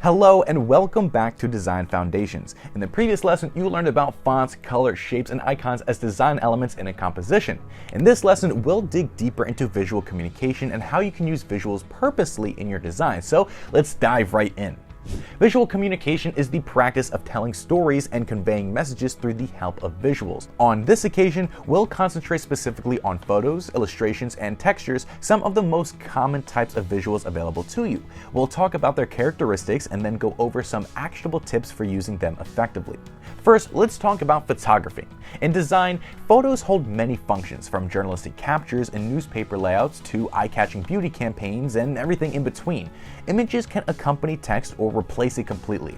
Hello and welcome back to Design Foundations. In the previous lesson, you learned about fonts, color, shapes, and icons as design elements in a composition. In this lesson, we'll dig deeper into visual communication and how you can use visuals purposely in your design. So let's dive right in. Visual communication is the practice of telling stories and conveying messages through the help of visuals. On this occasion, we'll concentrate specifically on photos, illustrations, and textures, some of the most common types of visuals available to you. We'll talk about their characteristics and then go over some actionable tips for using them effectively. First, let's talk about photography. In design, photos hold many functions, from journalistic captures and newspaper layouts to eye-catching beauty campaigns and everything in between. Images can accompany text or replace it completely.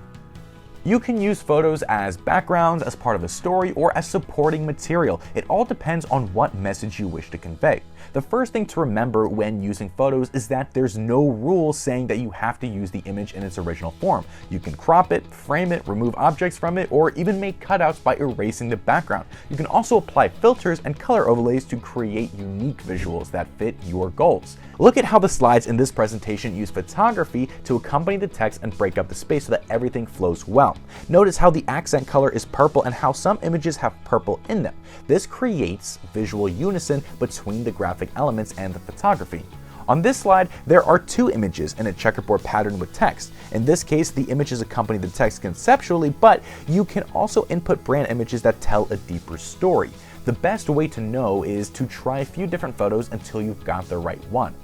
You can use photos as backgrounds, as part of a story, or as supporting material. It all depends on what message you wish to convey. The first thing to remember when using photos is that there's no rule saying that you have to use the image in its original form. You can crop it, frame it, remove objects from it, or even make cutouts by erasing the background. You can also apply filters and color overlays to create unique visuals that fit your goals. Look at how the slides in this presentation use photography to accompany the text and break up the space so that everything flows well. Notice how the accent color is purple and how some images have purple in them. This creates visual unison between the graphic elements and the photography. On this slide, there are two images in a checkerboard pattern with text. In this case, the images accompany the text conceptually, but you can also input brand images that tell a deeper story. The best way to know is to try a few different photos until you've got the right one.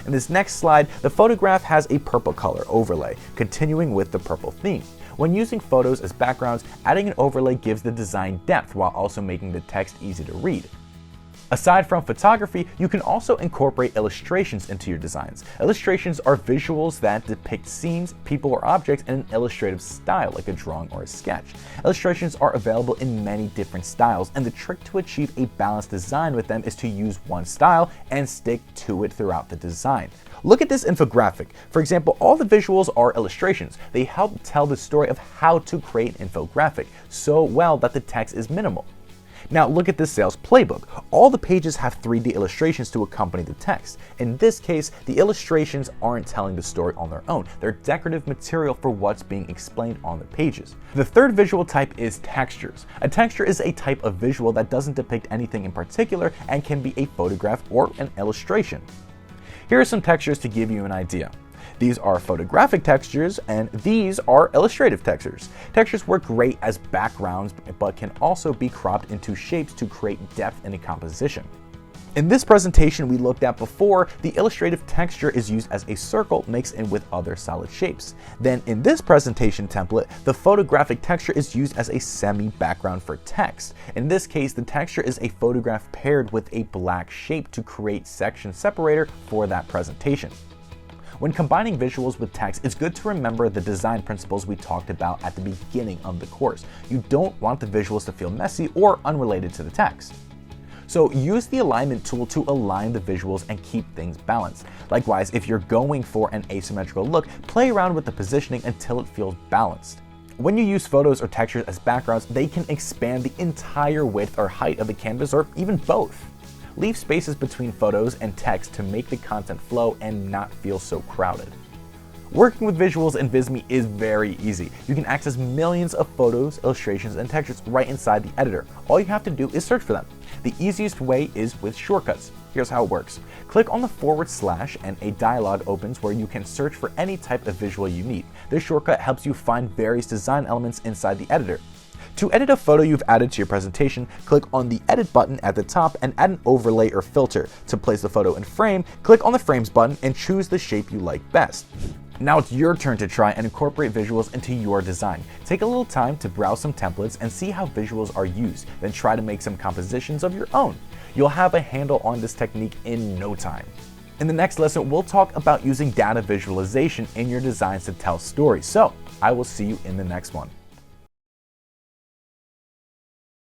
In this next slide, the photograph has a purple color overlay, continuing with the purple theme. When using photos as backgrounds, adding an overlay gives the design depth while also making the text easy to read. Aside from photography, you can also incorporate illustrations into your designs. Illustrations are visuals that depict scenes, people, or objects in an illustrative style, like a drawing or a sketch. Illustrations are available in many different styles, and the trick to achieve a balanced design with them is to use one style and stick to it throughout the design. Look at this infographic. For example, all the visuals are illustrations. They help tell the story of how to create an infographic so well that the text is minimal. Now look at this sales playbook. All the pages have 3D illustrations to accompany the text. In this case, the illustrations aren't telling the story on their own. They're decorative material for what's being explained on the pages. The third visual type is textures. A texture is a type of visual that doesn't depict anything in particular and can be a photograph or an illustration. Here are some textures to give you an idea. These are photographic textures, and these are illustrative textures. Textures work great as backgrounds, but can also be cropped into shapes to create depth in a composition. In this presentation we looked at before, the illustrative texture is used as a circle mixed in with other solid shapes. Then in this presentation template, the photographic texture is used as a semi-background for text. In this case, the texture is a photograph paired with a black shape to create section separator for that presentation. When combining visuals with text, it's good to remember the design principles we talked about at the beginning of the course. You don't want the visuals to feel messy or unrelated to the text. So use the alignment tool to align the visuals and keep things balanced. Likewise, if you're going for an asymmetrical look, play around with the positioning until it feels balanced. When you use photos or textures as backgrounds, they can expand the entire width or height of the canvas, or even both. Leave spaces between photos and text to make the content flow and not feel so crowded. Working with visuals in Visme is very easy. You can access millions of photos, illustrations, and textures right inside the editor. All you have to do is search for them. The easiest way is with shortcuts. Here's how it works. Click on the / and a dialog opens where you can search for any type of visual you need. This shortcut helps you find various design elements inside the editor. To edit a photo you've added to your presentation, click on the Edit button at the top and add an overlay or filter. To place the photo in frame, click on the Frames button and choose the shape you like best. Now it's your turn to try and incorporate visuals into your design. Take a little time to browse some templates and see how visuals are used, then try to make some compositions of your own. You'll have a handle on this technique in no time. In the next lesson, we'll talk about using data visualization in your designs to tell stories. So I will see you in the next one.